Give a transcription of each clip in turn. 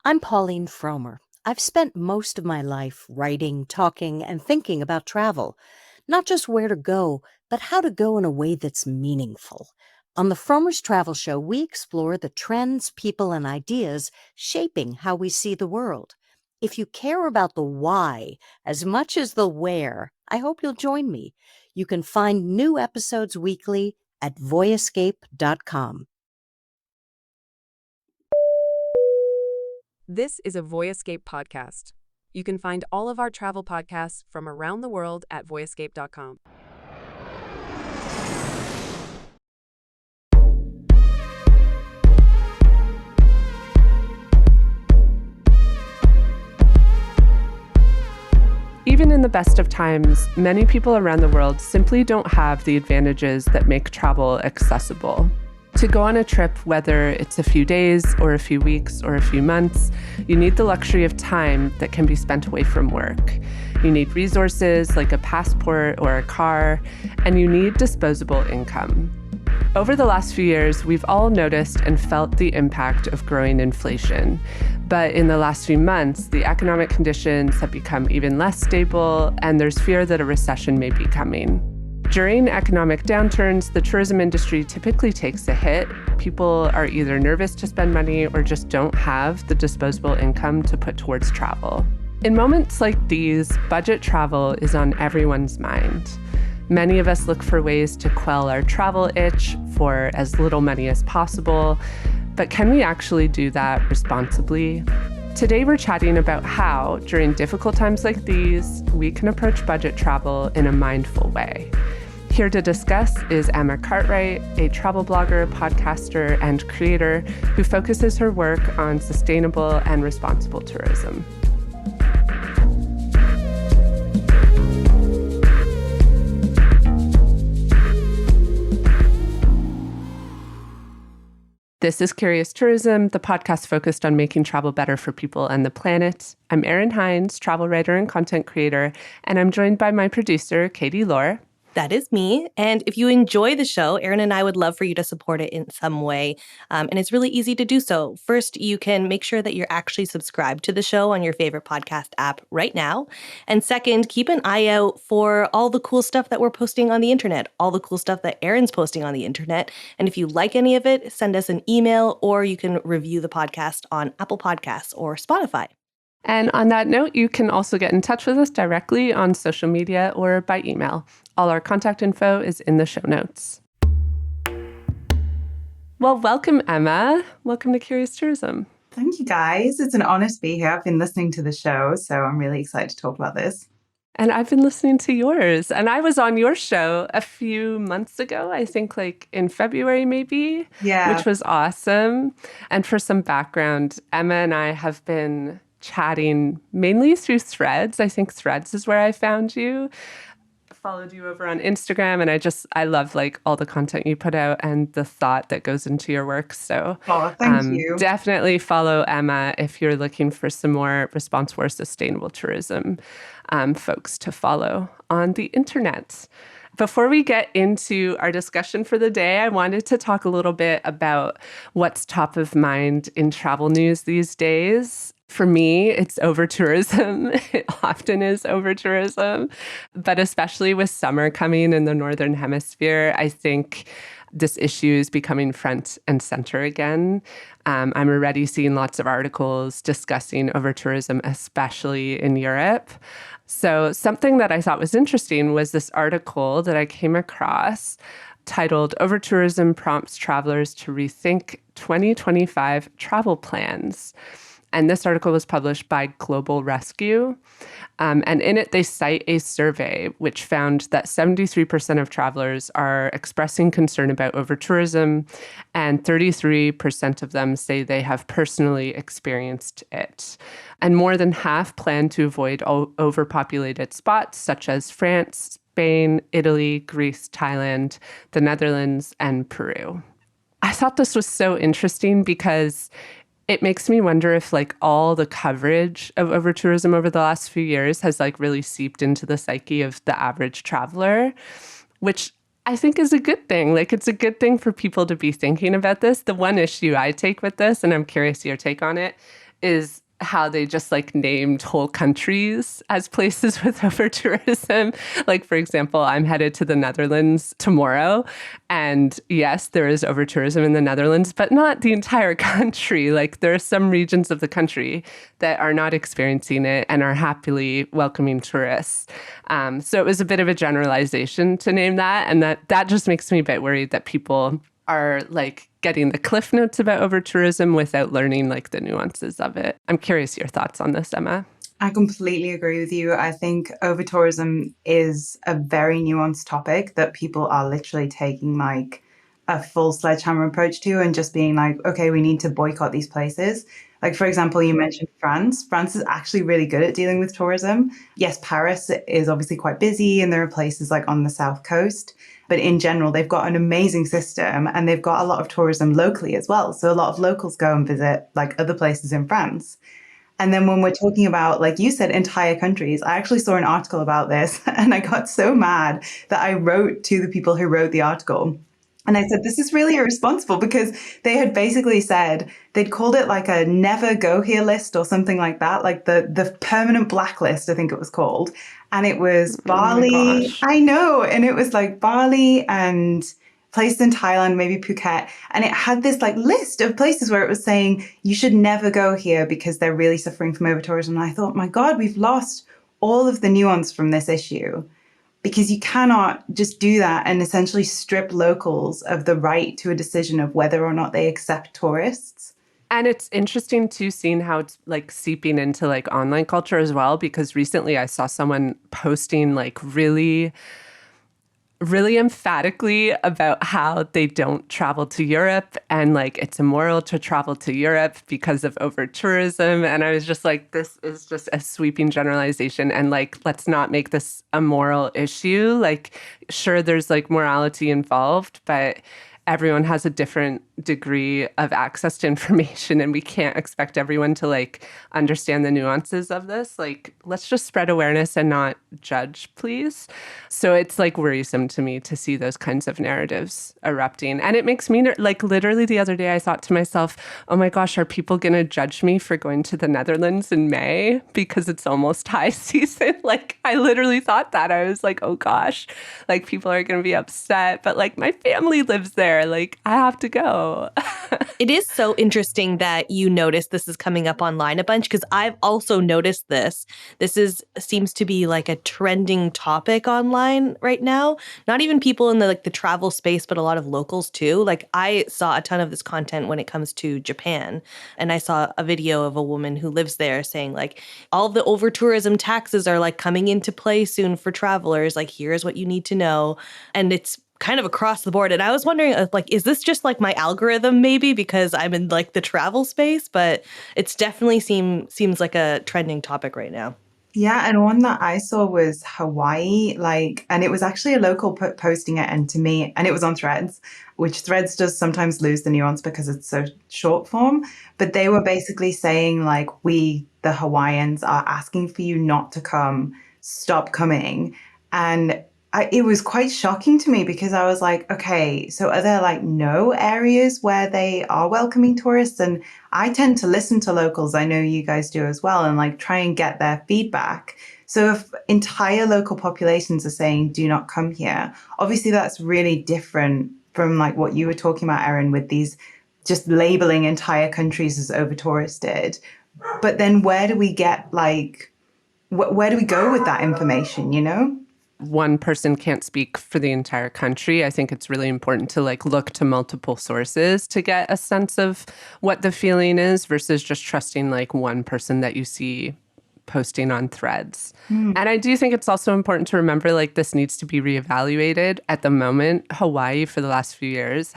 I'm Pauline Fromer. I've spent most of my life writing, talking, and thinking about travel. Not just where to go, but how to go in a way that's meaningful. On the Fromer's Travel Show, we explore the trends, people, and ideas shaping how we see the world. If you care about the why as much as the where, I hope you'll join me. You can find new episodes weekly at voyescape.com. This is a Voyescape podcast. You can find all of our travel podcasts from around the world at voyescape.com. Even in the best of times, many people around the world simply don't have the advantages that make travel accessible. To go on a trip, whether it's a few days or a few weeks or a few months, you need the luxury of time that can be spent away from work. You need resources like a passport or a car, and you need disposable income. Over the last few years, we've all noticed and felt the impact of growing inflation. But in the last few months, the economic conditions have become even less stable, and there's fear that a recession may be coming. During economic downturns, the tourism industry typically takes a hit. People are either nervous to spend money or just don't have the disposable income to put towards travel. In moments like these, budget travel is on everyone's mind. Many of us look for ways to quell our travel itch for as little money as possible, but can we actually do that responsibly? Today we're chatting about how, during difficult times like these, we can approach budget travel in a mindful way. Here to discuss is Emma Cartwright, a travel blogger, podcaster, and creator who focuses her work on sustainable and responsible tourism. This is Curious Tourism, the podcast focused on making travel better for people and the planet. I'm Erin Hines, travel writer and content creator, and I'm joined by my producer, Katie Lohr. That is me. And if you enjoy the show, Erin and I would love for you to support it in some way. And it's really easy to do so. First, you can make sure that you're actually subscribed to the show on your favorite podcast app right now. And second, keep an eye out for all the cool stuff that we're posting on the internet, all the cool stuff that Erin's posting on the internet. And if you like any of it, send us an email, or you can review the podcast on Apple Podcasts or Spotify. And on that note, you can also get in touch with us directly on social media or by email. All our contact info is in the show notes. Well, welcome, Emma. Welcome to Curious Tourism. Thank you, guys. It's an honor to be here. I've been listening to the show, so I'm really excited to talk about this. And I've been listening to yours. And I was on your show a few months ago, I think like in February maybe, which was awesome. And for some background, Emma and I have been chatting mainly through Threads. I think Threads is where I found you. I followed you over on Instagram, and I love like all the content you put out and the thought that goes into your work. So thank you. Definitely follow Emma if you're looking for some more responsible or sustainable tourism folks to follow on the internet. Before we get into our discussion for the day, I wanted to talk a little bit about what's top of mind in travel news these days. For me, it's over-tourism. It often is over-tourism, but especially with summer coming in the Northern Hemisphere, I think this issue is becoming front and center again. I'm already seeing lots of articles discussing over-tourism, especially in Europe. So something that I thought was interesting was this article that I came across titled "Over-Tourism Prompts Travelers to Rethink 2025 Travel Plans." And this article was published by Global Rescue. And in it, they cite a survey which found that 73% of travelers are expressing concern about over-tourism, and 33% of them say they have personally experienced it. And more than half plan to avoid overpopulated spots such as France, Spain, Italy, Greece, Thailand, the Netherlands, and Peru. I thought this was so interesting because it makes me wonder if like all the coverage of over-tourism over the last few years has like really seeped into the psyche of the average traveler, which I think is a good thing. Like it's a good thing for people to be thinking about this. The one issue I take with this, and I'm curious your take on it, is how they just like named whole countries as places with over-tourism. Like, for example, I'm headed to the Netherlands tomorrow. And yes, there is over-tourism in the Netherlands, but not the entire country. Like, there are some regions of the country that are not experiencing it and are happily welcoming tourists. So it was a bit of a generalization to name that. And that just makes me a bit worried that people are like getting the cliff notes about over-tourism without learning like the nuances of it. I'm curious your thoughts on this, Emma. I completely agree with you. I think over-tourism is a very nuanced topic that people are literally taking like a full sledgehammer approach to and just being like, okay, we need to boycott these places. Like, for example, you mentioned France. France is actually really good at dealing with tourism. Yes, Paris is obviously quite busy and there are places like on the South Coast. But in general, they've got an amazing system and they've got a lot of tourism locally as well. So a lot of locals go and visit like other places in France. And then when we're talking about, like you said, entire countries, I actually saw an article about this and I got so mad that I wrote to the people who wrote the article. And I said, this is really irresponsible because they had basically said they'd called it like a never go here list or something like that, like the permanent blacklist, I think it was called. And it was Bali. I know. And it was like Bali and places in Thailand, maybe Phuket. And it had this like list of places where it was saying you should never go here because they're really suffering from over-tourism. And I thought, my God, we've lost all of the nuance from this issue. Because you cannot just do that and essentially strip locals of the right to a decision of whether or not they accept tourists. And it's interesting too, seeing how it's like seeping into like online culture as well, because recently I saw someone posting like really emphatically about how they don't travel to Europe and like it's immoral to travel to Europe because of over-tourism. And I was just like, this is just a sweeping generalization. And like, let's not make this a moral issue. Like, sure, there's like morality involved, but everyone has a different degree of access to information and we can't expect everyone to like understand the nuances of this. Like, let's just spread awareness and not judge, please. So it's like worrisome to me to see those kinds of narratives erupting. And it makes me like literally the other day I thought to myself, oh my gosh, are people going to judge me for going to the Netherlands in May because it's almost high season? Like I literally thought that. I was like, oh gosh, like people are going to be upset, but like my family lives there. Like I have to go. It is so interesting that you notice this is coming up online a bunch because I've also noticed this. This seems to be like a trending topic online right now. Not even people in the travel space, but a lot of locals too. Like I saw a ton of this content when it comes to Japan, and I saw a video of a woman who lives there saying like all of the over-tourism taxes are like coming into play soon for travelers. Like here's what you need to know, and it's kind of across the board. And I was wondering, like, is this just like my algorithm maybe because I'm in like the travel space? But it's definitely seems like a trending topic right now. Yeah, and one that I saw was Hawaii, and it was actually a local posting it, and to me, and it was on Threads, which Threads does sometimes lose the nuance because it's so short form. But they were basically saying like, we, the Hawaiians, are asking for you not to come, stop coming. And it was quite shocking to me because I was like, okay, so are there like no areas where they are welcoming tourists? And I tend to listen to locals. I know you guys do as well, and like try and get their feedback. So if entire local populations are saying, do not come here, obviously that's really different from like what you were talking about, Erin, with these just labeling entire countries as over-touristed. But then where do we get like, where do we go with that information, you know? One person can't speak for the entire country. I think it's really important to like look to multiple sources to get a sense of what the feeling is versus just trusting like one person that you see posting on Threads. And I do think it's also important to remember like this needs to be reevaluated. At the moment, Hawaii for the last few years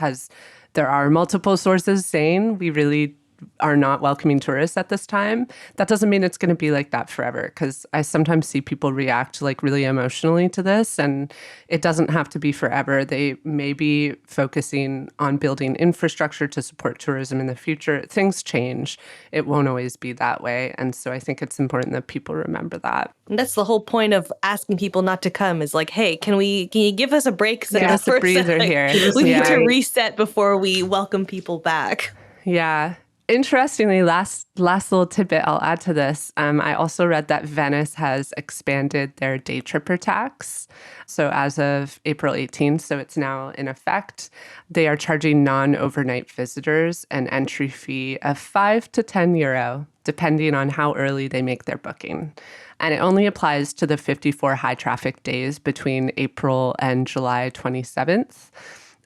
there are multiple sources saying we really are not welcoming tourists at this time. That doesn't mean it's going to be like that forever, because I sometimes see people react like really emotionally to this, and it doesn't have to be forever. They may be focusing on building infrastructure to support tourism in the future. Things change. It won't always be that way. And so I think it's important that people remember that. And that's the whole point of asking people not to come is like, hey, can you give us a break? Give us a breather here. We need to reset before we welcome people back. Yeah. Interestingly, last little tidbit I'll add to this. I also read that Venice has expanded their day tripper tax. So as of April 18th, so it's now in effect, they are charging non-overnight visitors an entry fee of 5 to 10 euro, depending on how early they make their booking. And it only applies to the 54 high traffic days between April and July 27th,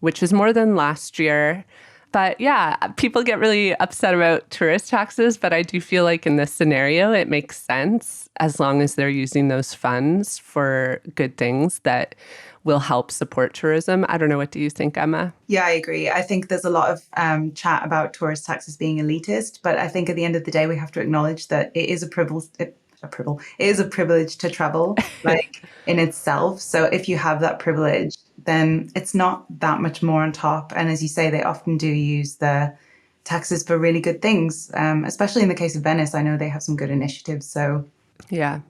which is more than last year. But yeah, people get really upset about tourist taxes, but I do feel like in this scenario, it makes sense as long as they're using those funds for good things that will help support tourism. I don't know. What do you think, Emma? Yeah, I agree. I think there's a lot of chat about tourist taxes being elitist, but I think at the end of the day, we have to acknowledge that it is a privilege. It is a privilege to travel, like in itself. So if you have that privilege, then it's not that much more on top. And as you say, they often do use the taxes for really good things, especially in the case of Venice. I know they have some good initiatives. So yeah.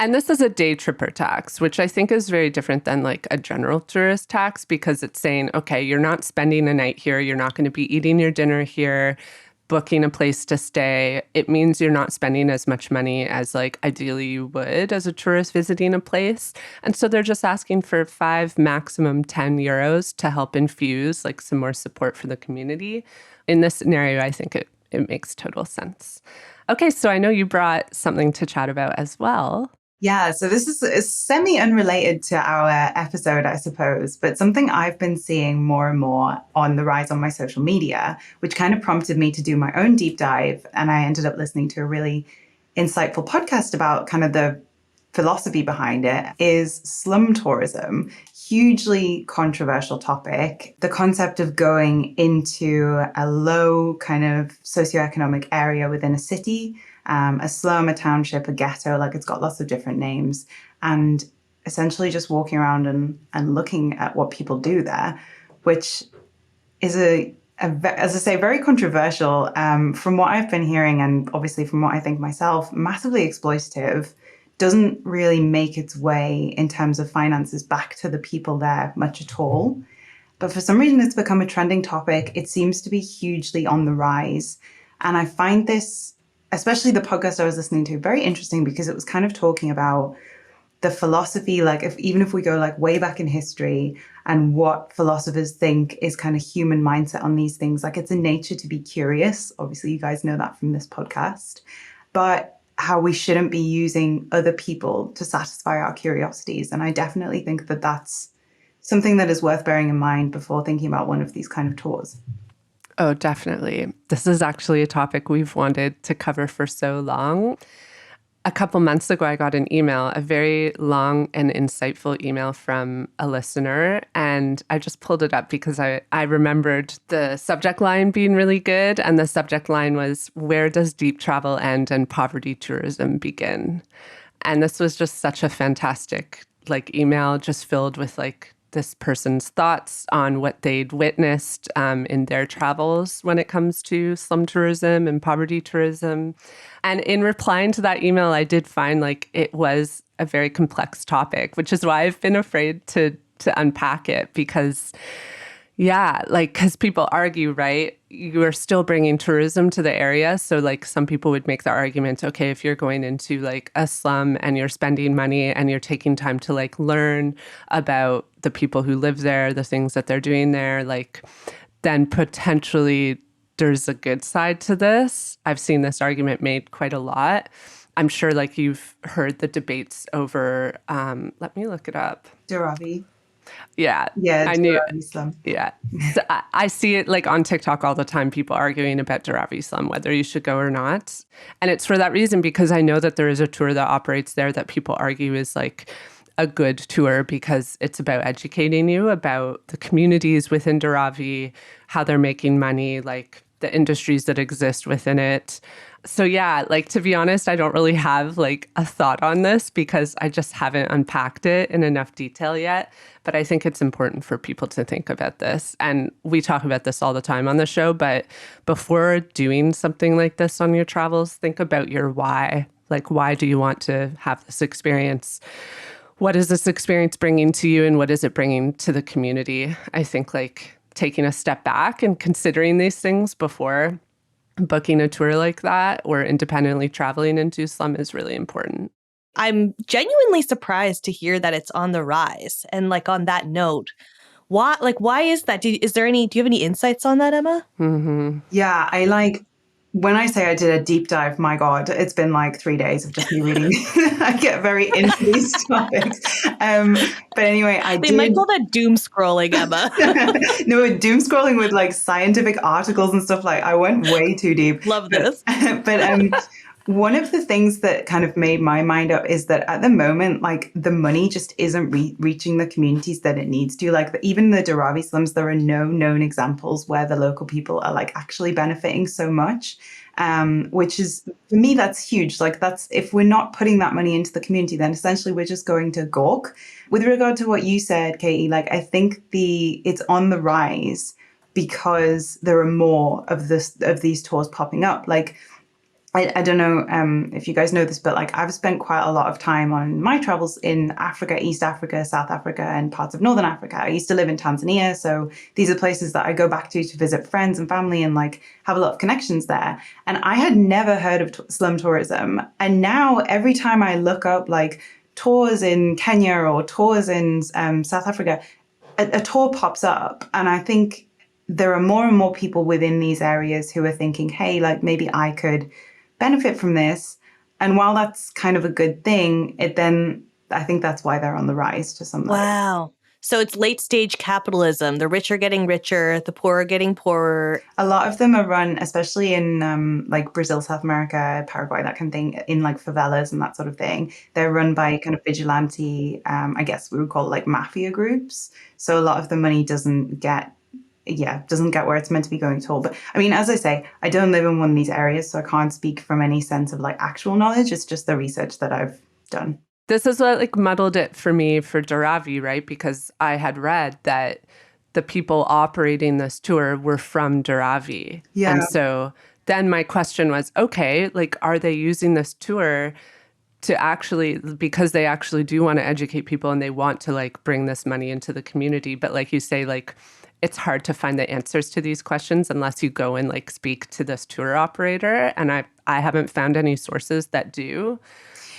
And this is a day tripper tax, which I think is very different than like a general tourist tax, because it's saying, okay, you're not spending a night here. You're not going to be eating your dinner here, booking a place to stay. It means you're not spending as much money as like ideally you would as a tourist visiting a place. And so they're just asking for 5, maximum 10 euros to help infuse like some more support for the community. In this scenario, I think it makes total sense. Okay, so I know you brought something to chat about as well. Yeah, so this is semi-unrelated to our episode, I suppose, but something I've been seeing more and more on the rise on my social media, which kind of prompted me to do my own deep dive. And I ended up listening to a really insightful podcast about kind of the philosophy behind it, is slum tourism. Hugely controversial topic. The concept of going into a low kind of socioeconomic area within a city, a slum, a township, a ghetto, like it's got lots of different names, and essentially just walking around and looking at what people do there, which is as I say, very controversial. From what I've been hearing, and obviously from what I think myself, massively exploitative, doesn't really make its way in terms of finances back to the people there much at all. But for some reason, it's become a trending topic. It seems to be hugely on the rise. And I find this, especially the podcast I was listening to, very interesting, because it was kind of talking about the philosophy, like even if we go like way back in history and what philosophers think is kind of human mindset on these things. Like it's in nature to be curious. Obviously, you guys know that from this podcast. But how we shouldn't be using other people to satisfy our curiosities. And I definitely think that that's something that is worth bearing in mind before thinking about one of these kind of tours. Oh, definitely. This is actually a topic we've wanted to cover for so long. A couple months ago, I got an email, a very long and insightful email from a listener. And I just pulled it up because I remembered the subject line being really good. And the subject line was, "Where does deep travel end and poverty tourism begin?" And this was just such a fantastic email, just filled with this person's thoughts on what they'd witnessed in their travels when it comes to slum tourism and poverty tourism. And in replying to that email, I did find it was a very complex topic, which is why I've been afraid to unpack it, because because people argue, right? You are still bringing tourism to the area. So some people would make the argument, okay, if you're going into a slum and you're spending money and you're taking time to learn about the people who live there, the things that they're doing there, then potentially there's a good side to this. I've seen this argument made quite a lot. I'm sure you've heard the debates over, let me look it up. Dharavi. Yeah, I knew. Yeah, so I see it on TikTok all the time. People arguing about Dharavi slum, whether you should go or not, and it's for that reason, because I know that there is a tour that operates there that people argue is a good tour because it's about educating you about the communities within Dharavi, how they're making money, the industries that exist within it. So to be honest, I don't really have a thought on this because I just haven't unpacked it in enough detail yet. But I think it's important for people to think about this. And we talk about this all the time on the show, but before doing something like this on your travels, think about your why. Why do you want to have this experience? What is this experience bringing to you, and what is it bringing to the community? I think taking a step back and considering these things before booking a tour like that or independently traveling into Slum is really important. I'm genuinely surprised to hear that it's on the rise. And like on that note, why is that? Do you have any insights on that, Emma? Yeah, when I say I did a deep dive, my God, it's been like 3 days of just me reading. I get very into these topics. But anyway, They might call that doom scrolling, Emma. No, doom scrolling with like scientific articles and stuff. Like I went way too deep. Love this. But one of the things that kind of made my mind up is that at the moment, like the money just isn't reaching the communities that it needs to. Like even the Dharavi slums, there are no known examples where the local people are like actually benefiting so much, which is, for me, that's huge. Like if we're not putting that money into the community, then essentially we're just going to gawk. With regard to what you said, Katie, like I think it's on the rise because there are more of these tours popping up. Like I don't know if you guys know this, but like I've spent quite a lot of time on my travels in Africa, East Africa, South Africa, and parts of Northern Africa. I used to live in Tanzania, so these are places that I go back to visit friends and family and like have a lot of connections there. And I had never heard of slum tourism. And now every time I look up like tours in Kenya or tours in South Africa, a tour pops up. And I think there are more and more people within these areas who are thinking, hey, like maybe I could benefit from this. And while that's kind of a good thing, I think that's why they're on the rise to some level. Wow. So it's late stage capitalism. The rich are getting richer, the poor are getting poorer. A lot of them are run, especially in like Brazil, South America, Paraguay, that kind of thing, in like favelas and that sort of thing. They're run by kind of vigilante, I guess we would call it like mafia groups. So a lot of the money doesn't get where it's meant to be going at all. But I mean, as I say, I don't live in one of these areas, so I can't speak from any sense of like actual knowledge. It's just the research that I've done. This is what like muddled it for me for Dharavi, right? Because I had read that the people operating this tour were from Dharavi. Yeah. And so then my question was, okay, like, are they using this tour because they actually do want to educate people and they want to like bring this money into the community? But like you say, like, it's hard to find the answers to these questions unless you go and like speak to this tour operator. And I haven't found any sources that do.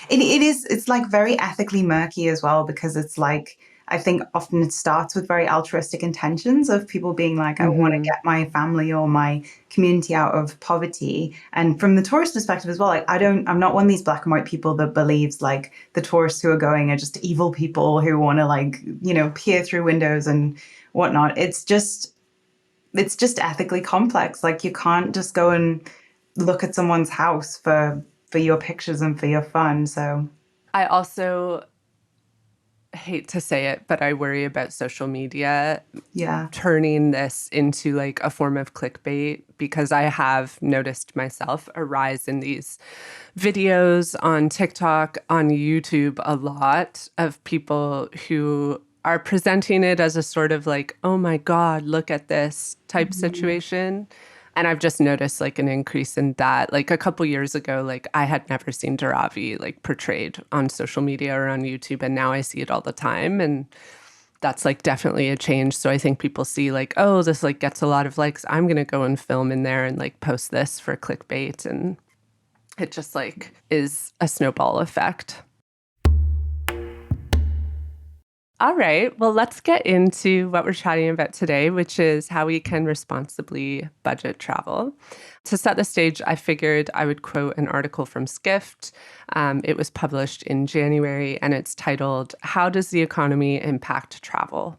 It's like very ethically murky as well, because it's like, I think often it starts with very altruistic intentions of people being like, I want to get my family or my community out of poverty. And from the tourist perspective as well, like I'm not one of these black and white people that believes like the tourists who are going are just evil people who want to like, peer through windows and whatnot. It's just ethically complex. Like you can't just go and look at someone's house for your pictures and for your fun. So I also hate to say it, but I worry about social media turning this into like a form of clickbait, because I have noticed myself a rise in these videos on TikTok, on YouTube, a lot of people who are presenting it as a sort of like, oh my God, look at this type situation. And I've just noticed like an increase in that. Like a couple years ago, like I had never seen Dharavi like portrayed on social media or on YouTube, and now I see it all the time. And that's like definitely a change. So I think people see like, oh, this like gets a lot of likes, I'm going to go and film in there and like post this for clickbait. And it just like is a snowball effect. All right, well, let's get into what we're chatting about today, which is how we can responsibly budget travel. To set the stage, I figured I would quote an article from Skift. It was published in January, and it's titled, How Does the Economy Impact Travel?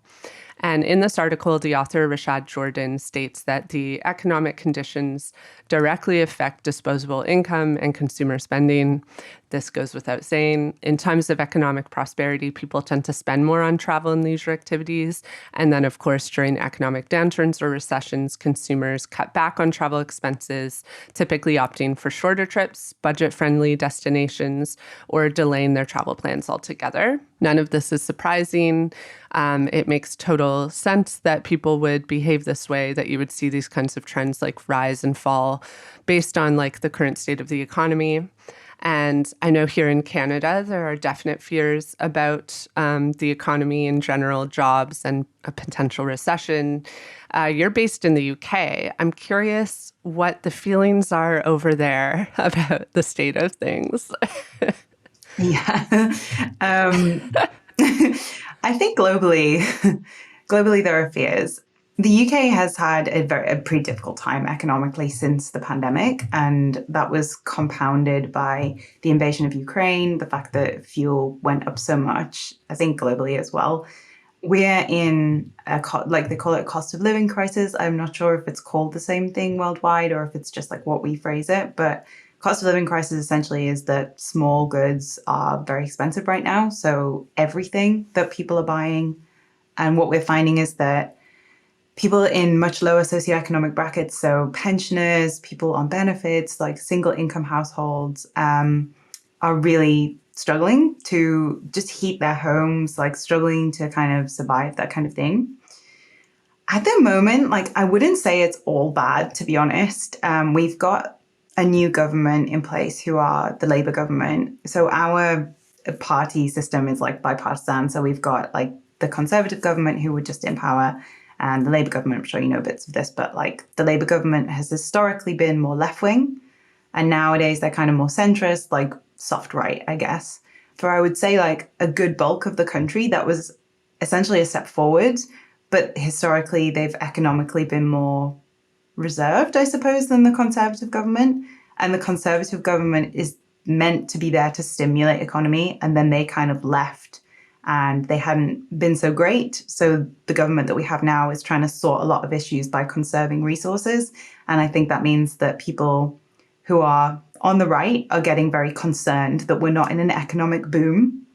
And in this article, the author, Rashad Jordan, states that the economic conditions directly affect disposable income and consumer spending. This goes without saying. In times of economic prosperity, people tend to spend more on travel and leisure activities. And then, of course, during economic downturns or recessions, consumers cut back on travel expenses, typically opting for shorter trips, budget-friendly destinations, or delaying their travel plans altogether. None of this is surprising. It makes total sense that people would behave this way, that you would see these kinds of trends like rise and fall based on like the current state of the economy. And I know here in Canada, there are definite fears about the economy in general, jobs, and a potential recession. You're based in the UK. I'm curious what the feelings are over there about the state of things. Yeah. I think globally there are fears. The UK has had a pretty difficult time economically since the pandemic, and that was compounded by the invasion of Ukraine, the fact that fuel went up so much, I think globally as well. We're in like they call it a cost of living crisis. I'm not sure if it's called the same thing worldwide or if it's just like what we phrase it, but cost of living crisis essentially is that small goods are very expensive right now. So everything that people are buying, and what we're finding is that people in much lower socioeconomic brackets, so pensioners, people on benefits, like single income households, are really struggling to just heat their homes, like struggling to kind of survive, that kind of thing. At the moment, like I wouldn't say it's all bad, to be honest. We've got a new government in place who are the Labour government. So our party system is like bipartisan. So we've got like the Conservative government who were just in power, and the Labour government. I'm sure you know bits of this, but like the Labour government has historically been more left wing, and nowadays they're kind of more centrist, like soft right, I guess. For I would say like a good bulk of the country, that was essentially a step forward, but historically they've economically been more reserved, I suppose, than the Conservative government. And the Conservative government is meant to be there to stimulate economy, and then they kind of left and they hadn't been so great. So the government that we have now is trying to sort a lot of issues by conserving resources. And I think that means that people who are on the right are getting very concerned that we're not in an economic boom.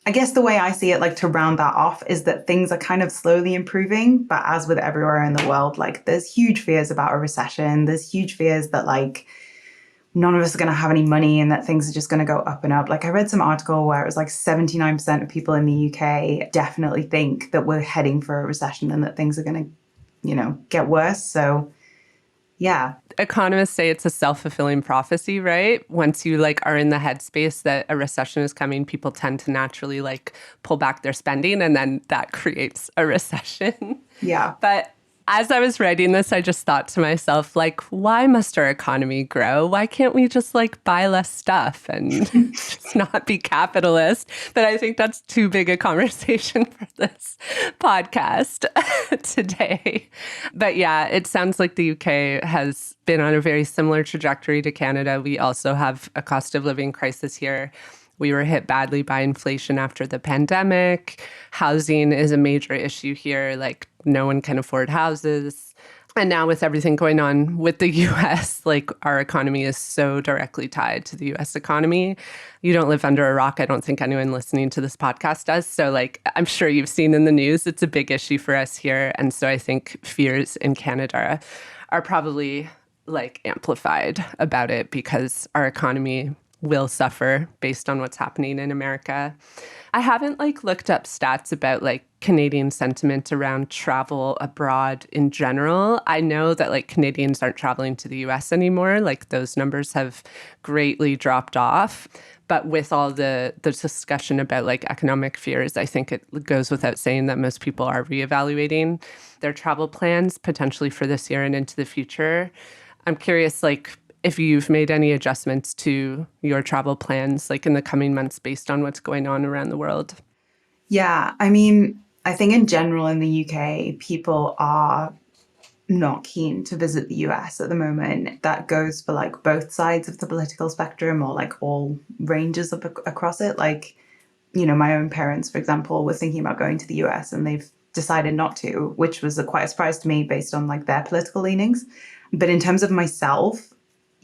I guess the way I see it, like to round that off, is that things are kind of slowly improving. But as with everywhere in the world, like there's huge fears about a recession. There's huge fears that like none of us are going to have any money and that things are just going to go up and up. Like I read some article where it was like 79% of people in the UK definitely think that we're heading for a recession and that things are going to, get worse. So yeah. Economists say it's a self-fulfilling prophecy, right? Once you like are in the headspace that a recession is coming, people tend to naturally like pull back their spending, and then that creates a recession. Yeah. But as I was writing this, I just thought to myself, like, why must our economy grow? Why can't we just like buy less stuff and just not be capitalist? But I think that's too big a conversation for this podcast today. But yeah, it sounds like the UK has been on a very similar trajectory to Canada. We also have a cost of living crisis here. We were hit badly by inflation after the pandemic. Housing is a major issue here. Like, no one can afford houses. And now with everything going on with the US, like our economy is so directly tied to the US economy. You don't live under a rock. I don't think anyone listening to this podcast does. So like, I'm sure you've seen in the news, it's a big issue for us here. And so I think fears in Canada are probably like amplified about it because our economy will suffer based on what's happening in America. I haven't like looked up stats about like Canadian sentiment around travel abroad in general. I know that like Canadians aren't traveling to the US anymore. Like those numbers have greatly dropped off. But with all the discussion about like economic fears, I think it goes without saying that most people are reevaluating their travel plans potentially for this year and into the future. I'm curious, like, if you've made any adjustments to your travel plans, like in the coming months based on what's going on around the world. Yeah, I mean, I think in general in the UK, people are not keen to visit the US at the moment. That goes for like both sides of the political spectrum or like all ranges across it. Like, my own parents, for example, were thinking about going to the US and they've decided not to, which was quite a surprise to me based on like their political leanings. But in terms of myself,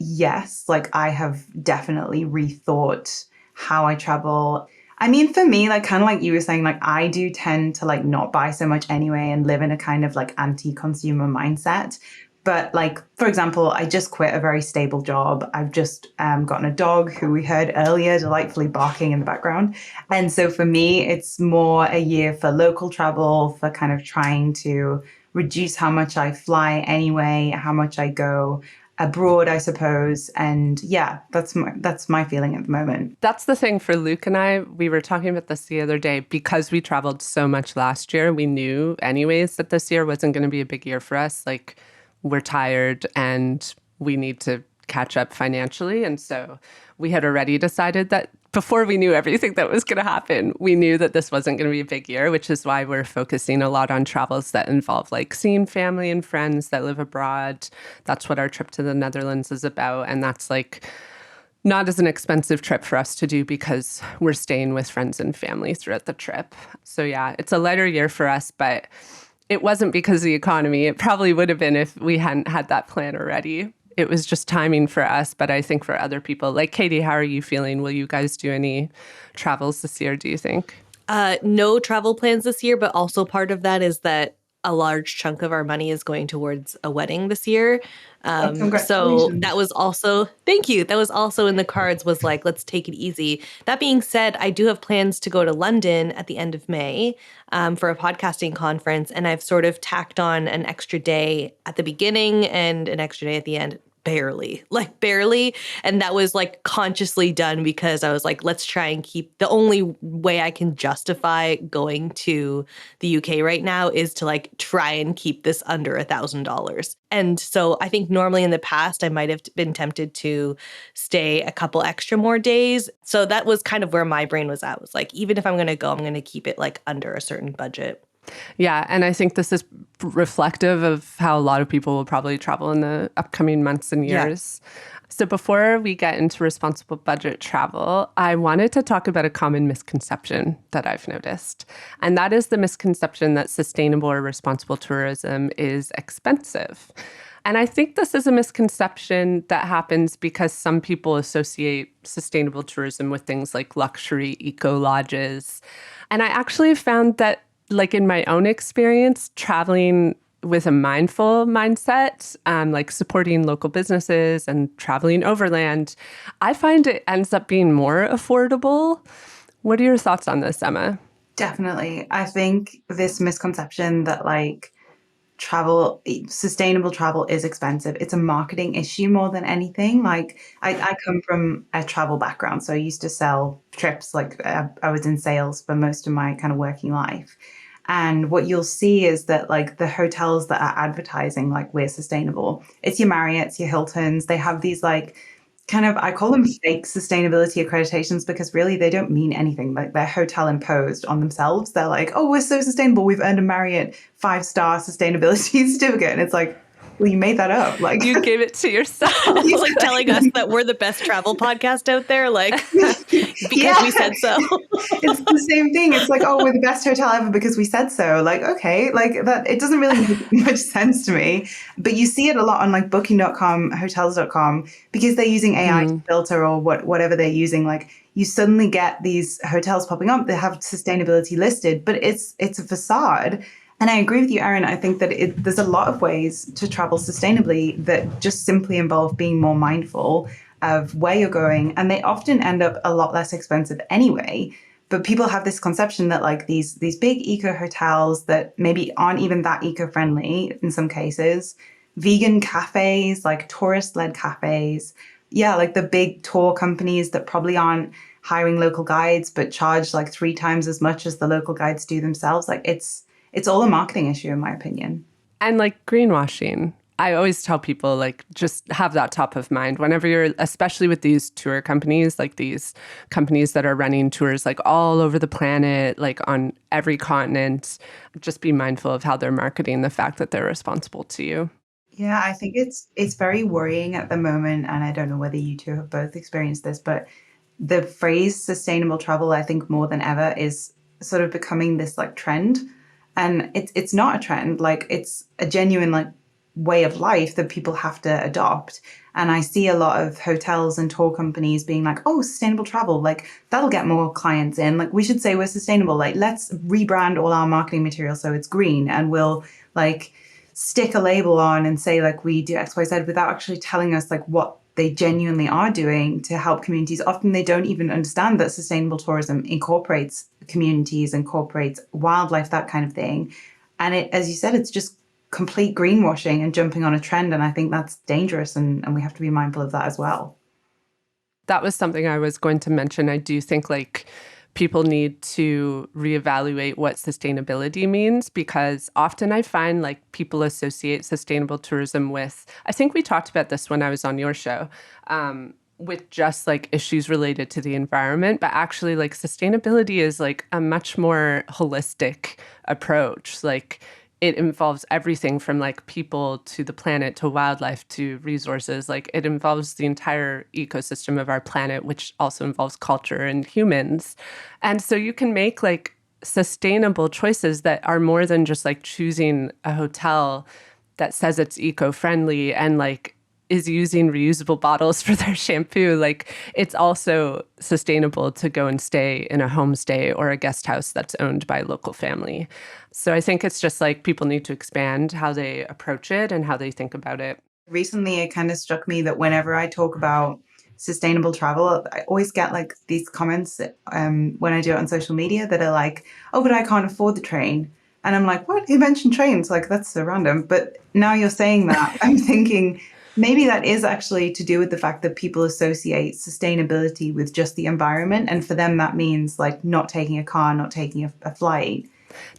yes, like I have definitely rethought how I travel. I mean, for me, like kind of like you were saying, like I do tend to like not buy so much anyway and live in a kind of like anti-consumer mindset. But like, for example, I just quit a very stable job. I've just gotten a dog who we heard earlier, delightfully barking in the background. And so for me, it's more a year for local travel, for kind of trying to reduce how much I fly anyway, how much I go abroad, I suppose. And yeah, that's my feeling at the moment. That's the thing for Luke and I. We were talking about this the other day. Because we traveled so much last year, we knew anyways that this year wasn't going to be a big year for us. Like, we're tired and we need to catch up financially. And so we had already decided that before we knew everything that was going to happen, we knew that this wasn't going to be a big year, which is why we're focusing a lot on travels that involve like seeing family and friends that live abroad. That's what our trip to the Netherlands is about. And that's like not as an expensive trip for us to do because we're staying with friends and family throughout the trip. So yeah, it's a lighter year for us, but it wasn't because of the economy. It probably would have been if we hadn't had that plan already. It was just timing for us, but I think for other people, like Katie, how are you feeling? Will you guys do any travels this year, do you think? No travel plans this year, but also part of that is that a large chunk of our money is going towards a wedding this year. So Congratulations. that was also, thank you. That was also in the cards, was like, let's take it easy. That being said, I do have plans to go to London at the end of May for a podcasting conference. And I've sort of tacked on an extra day at the beginning and an extra day at the end. Barely. And that was like consciously done because I was like, let's try and keep, the only way I can justify going to the UK right now is to like try and keep this under $1,000. And so I think normally in the past, I might have been tempted to stay a couple extra more days. So that was kind of where my brain was at, was like, even if I'm going to go, I'm going to keep it like under a certain budget. Yeah, and I think this is reflective of how a lot of people will probably travel in the upcoming months and years. Yeah. So before we get into responsible budget travel, I wanted to talk about a common misconception that I've noticed. And that is the misconception that sustainable or responsible tourism is expensive. And I think this is a misconception that happens because some people associate sustainable tourism with things like luxury eco lodges. And I actually found that, like in my own experience, traveling with a mindful mindset, like supporting local businesses and traveling overland, I find it ends up being more affordable. What are your thoughts on this, Emma? Definitely. I think this misconception that like sustainable travel is expensive. It's a marketing issue more than anything. Like I come from a travel background, so I used to sell trips. Like I was in sales for most of my kind of working life. And what you'll see is that like the hotels that are advertising like we're sustainable, it's your Marriott's, your Hilton's. They have these like kind of, I call them fake sustainability accreditations because really they don't mean anything. Like they're hotel imposed on themselves. They're like, oh, we're so sustainable. We've earned a Marriott 5-star sustainability certificate. And it's like, well, you made that up. Like you gave it to yourself. It's like telling us that we're the best travel podcast out there, like because we said so. It's the same thing. It's like, oh, we're the best hotel ever because we said so. Like, okay, like that. It doesn't really make much sense to me. But you see it a lot on like Booking.com, Hotels.com, because they're using AI to filter or whatever they're using. Like you suddenly get these hotels popping up that have sustainability listed, but it's a facade. And I agree with you, Erin. I think that there's a lot of ways to travel sustainably that just simply involve being more mindful of where you're going. And they often end up a lot less expensive anyway. But people have this conception that like these big eco hotels that maybe aren't even that eco-friendly in some cases, vegan cafes, like tourist-led cafes. Yeah, like the big tour companies that probably aren't hiring local guides, but charge like 3 times as much as the local guides do themselves. Like it's all a marketing issue, in my opinion. And like greenwashing. I always tell people, like, just have that top of mind whenever you're, especially with these tour companies, like these companies that are running tours like all over the planet, like on every continent, just be mindful of how they're marketing the fact that they're responsible to you. Yeah, I think it's very worrying at the moment. And I don't know whether you two have both experienced this, but the phrase sustainable travel, I think more than ever is sort of becoming this like trend. And it's not a trend, like it's a genuine like way of life that people have to adopt. And I see a lot of hotels and tour companies being like, oh, sustainable travel, like that'll get more clients in. Like we should say we're sustainable. Like let's rebrand all our marketing material so it's green, and we'll like stick a label on and say like we do X, Y, Z without actually telling us like what they genuinely are doing to help communities. Often they don't even understand that sustainable tourism incorporates communities, incorporates wildlife, that kind of thing. And it, as you said, it's just complete greenwashing and jumping on a trend. And I think that's dangerous, and we have to be mindful of that as well. That was something I was going to mention. I do think like people need to reevaluate what sustainability means, because often I find like people associate sustainable tourism with, I think we talked about this when I was on your show, with just like issues related to the environment, but actually like sustainability is like a much more holistic approach. Like it involves everything from like people to the planet to wildlife to resources. Like it involves the entire ecosystem of our planet, which also involves culture and humans. And so you can make like sustainable choices that are more than just like choosing a hotel that says it's eco-friendly and like is using reusable bottles for their shampoo. Like it's also sustainable to go and stay in a homestay or a guest house that's owned by a local family. So I think it's just like people need to expand how they approach it and how they think about it. Recently, it kind of struck me that whenever I talk about sustainable travel, I always get like these comments when I do it on social media that are like, oh, but I can't afford the train. And I'm like, what? Who mentioned trains? Like, that's so random. But now you're saying that, I'm thinking, maybe that is actually to do with the fact that people associate sustainability with just the environment. And for them, that means like not taking a car, not taking a flight.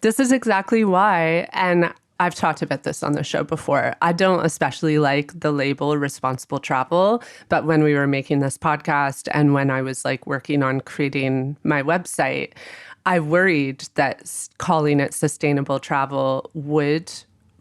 This is exactly why. And I've talked about this on the show before. I don't especially like the label responsible travel. But when we were making this podcast and when I was like working on creating my website, I worried that calling it sustainable travel would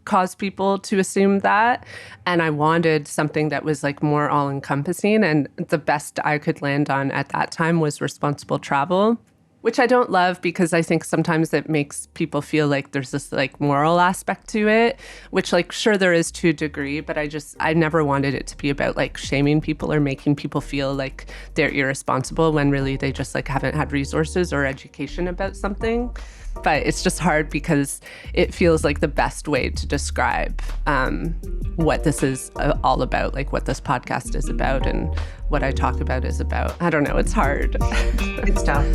cause people to assume that. And I wanted something that was like more all-encompassing. And the best I could land on at that time was responsible travel, which I don't love because I think sometimes it makes people feel like there's this like moral aspect to it, which like sure there is to a degree, but I never wanted it to be about like shaming people or making people feel like they're irresponsible when really they just like haven't had resources or education about something. But it's just hard because it feels like the best way to describe what this is all about, like what this podcast is about and what I talk about is about. I don't know, it's hard. It's tough.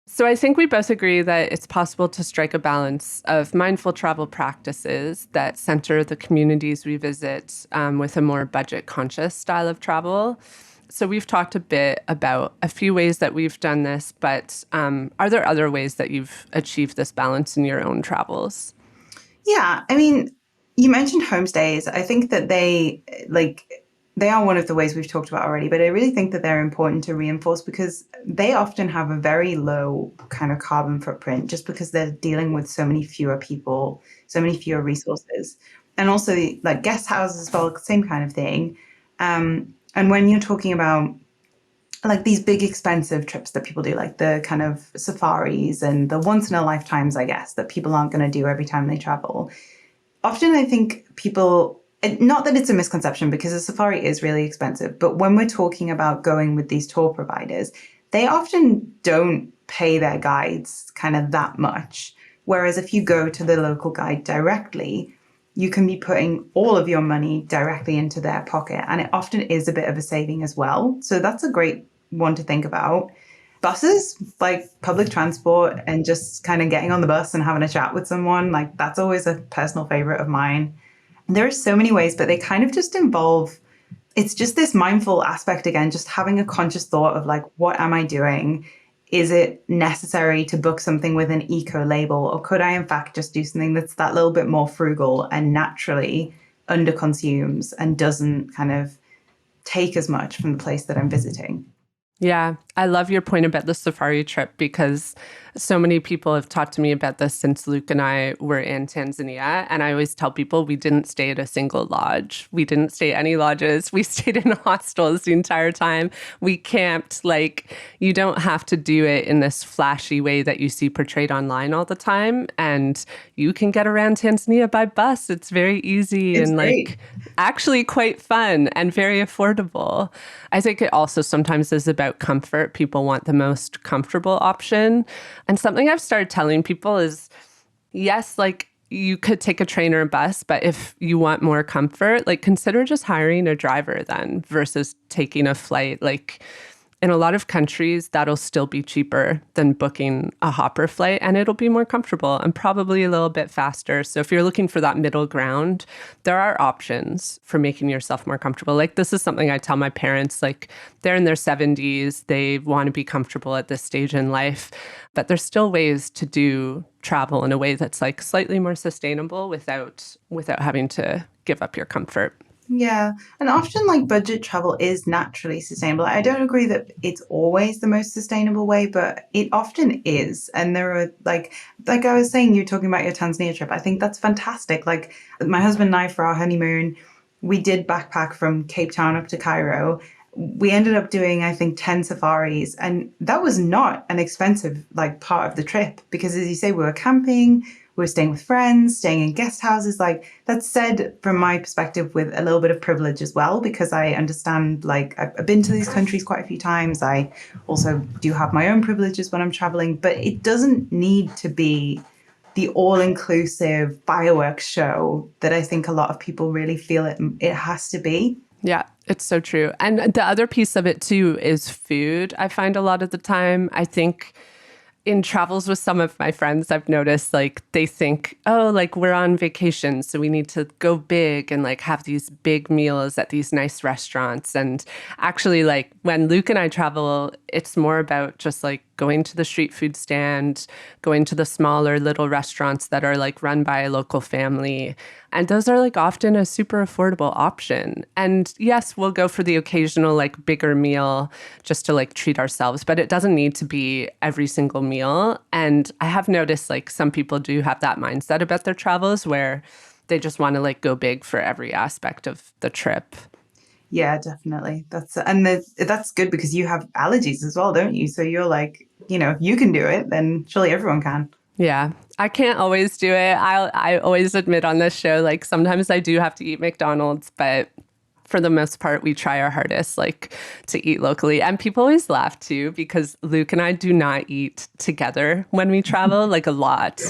So I think we both agree that it's possible to strike a balance of mindful travel practices that center the communities we visit with a more budget-conscious style of travel. So we've talked a bit about a few ways that we've done this, but are there other ways that you've achieved this balance in your own travels? Yeah, I mean, you mentioned homestays. I think that they are one of the ways we've talked about already, but I really think that they're important to reinforce because they often have a very low kind of carbon footprint just because they're dealing with so many fewer people, so many fewer resources. And also like guest houses as well, same kind of thing. And when you're talking about like these big expensive trips that people do, like the kind of safaris and the once in a lifetimes, I guess, that people aren't going to do every time they travel. Often I think people, not that it's a misconception because a safari is really expensive, but when we're talking about going with these tour providers, they often don't pay their guides kind of that much. Whereas if you go to the local guide directly, you can be putting all of your money directly into their pocket. And it often is a bit of a saving as well. So that's a great one to think about. Buses, like public transport and just kind of getting on the bus and having a chat with someone, like that's always a personal favorite of mine. There are so many ways, but they kind of just involve, it's just this mindful aspect again, just having a conscious thought of like, what am I doing? Is it necessary to book something with an eco label? Or could I in fact just do something that's that little bit more frugal and naturally underconsumes and doesn't kind of take as much from the place that I'm visiting? Yeah, I love your point about the safari trip because so many people have talked to me about this since Luke and I were in Tanzania. And I always tell people we didn't stay at a single lodge. We didn't stay any lodges. We stayed in hostels the entire time. We camped. Like, you don't have to do it in this flashy way that you see portrayed online all the time. And you can get around Tanzania by bus. It's very easy and great. like actually quite fun and very affordable. I think it also sometimes is about comfort. People want the most comfortable option. And something I've started telling people is, yes, like you could take a train or a bus, but if you want more comfort, like consider just hiring a driver then versus taking a flight. Like in a lot of countries, that'll still be cheaper than booking a hopper flight, and it'll be more comfortable and probably a little bit faster. So if you're looking for that middle ground, there are options for making yourself more comfortable. Like this is something I tell my parents, like they're in their 70s, they want to be comfortable at this stage in life, but there's still ways to do travel in a way that's like slightly more sustainable without having to give up your comfort. Yeah. And often like budget travel is naturally sustainable. I don't agree that it's always the most sustainable way, but it often is. And there are like I was saying, you're talking about your Tanzania trip. I think that's fantastic. Like my husband and I, for our honeymoon, we did backpack from Cape Town up to Cairo. We ended up doing, I think, 10 safaris. And that was not an expensive like part of the trip because, as you say, we were camping, we were staying with friends, staying in guest houses. Like that's said from my perspective with a little bit of privilege as well, because I understand, like I've been to these countries quite a few times. I also do have my own privileges when I'm traveling, but it doesn't need to be the all-inclusive fireworks show that I think a lot of people really feel it has to be. Yeah, it's so true. And the other piece of it too is food. I find a lot of the time, I think in travels with some of my friends, I've noticed like they think, oh, like we're on vacation, so we need to go big and like have these big meals at these nice restaurants. And actually, like when Luke and I travel, it's more about just like going to the street food stand, going to the smaller little restaurants that are like run by a local family. And those are like often a super affordable option. And yes, we'll go for the occasional like bigger meal just to like treat ourselves, but it doesn't need to be every single meal. And I have noticed like some people do have that mindset about their travels where they just want to like go big for every aspect of the trip. Yeah, definitely. That's good because you have allergies as well, don't you? So you're like, if you can do it, then surely everyone can. Yeah, I can't always do it. I always admit on this show, like sometimes I do have to eat McDonald's, but for the most part, we try our hardest like to eat locally. And people always laugh too, because Luke and I do not eat together when we travel, like a lot.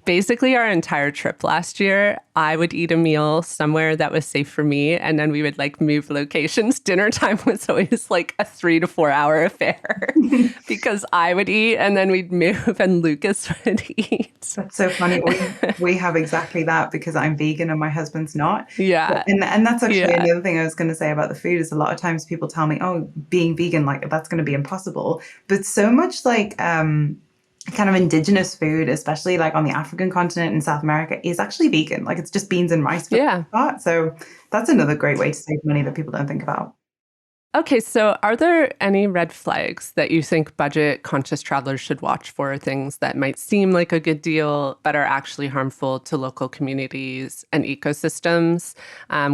Basically, our entire trip last year, I would eat a meal somewhere that was safe for me, and then we would like move locations. Dinner time was always like a 3 to 4 hour affair because I would eat and then we'd move and Lucas would eat. That's so funny. We have exactly that because I'm vegan and my husband's not. Yeah. And that's actually another thing I was going to say about the food is a lot of times people tell me, oh, being vegan, like that's going to be impossible. But so much like kind of indigenous food, especially like on the African continent in South America, is actually vegan. Like it's just beans and rice for the most part. So that's another great way to save money that people don't think about. Okay, so are there any red flags that you think budget-conscious travelers should watch for, things that might seem like a good deal but are actually harmful to local communities and ecosystems?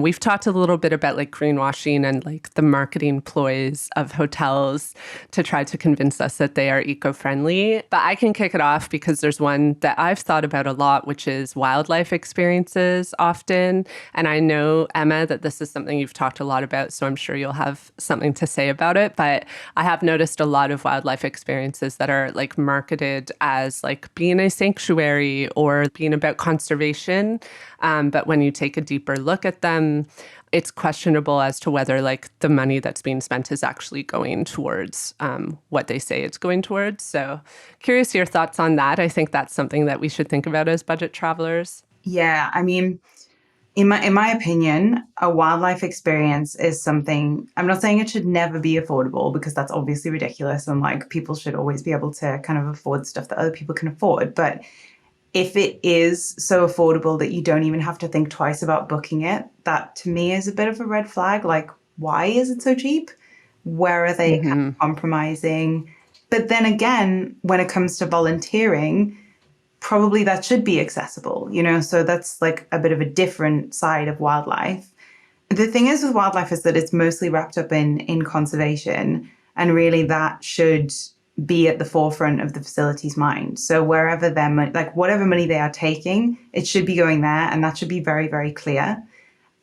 We've talked a little bit about like greenwashing and like the marketing ploys of hotels to try to convince us that they are eco-friendly. But I can kick it off because there's one that I've thought about a lot, which is wildlife experiences often. And I know, Emma, that this is something you've talked a lot about, so I'm sure you'll have something to say about it, but I have noticed a lot of wildlife experiences that are like marketed as like being a sanctuary or being about conservation. But when you take a deeper look at them, it's questionable as to whether like the money that's being spent is actually going towards what they say it's going towards. So curious your thoughts on that. I think that's something that we should think about as budget travelers. Yeah, I mean, in my opinion, a wildlife experience is something, I'm not saying it should never be affordable because that's obviously ridiculous and like people should always be able to kind of afford stuff that other people can afford. But if it is so affordable that you don't even have to think twice about booking it, that to me is a bit of a red flag. Like, why is it so cheap? Where are they kind of compromising? But then again, when it comes to volunteering, probably that should be accessible, so that's like a bit of a different side of wildlife. The thing is with wildlife is that it's mostly wrapped up in conservation, and really that should be at the forefront of the facility's mind. So wherever their money, like whatever money they are taking, it should be going there, and that should be very, very clear.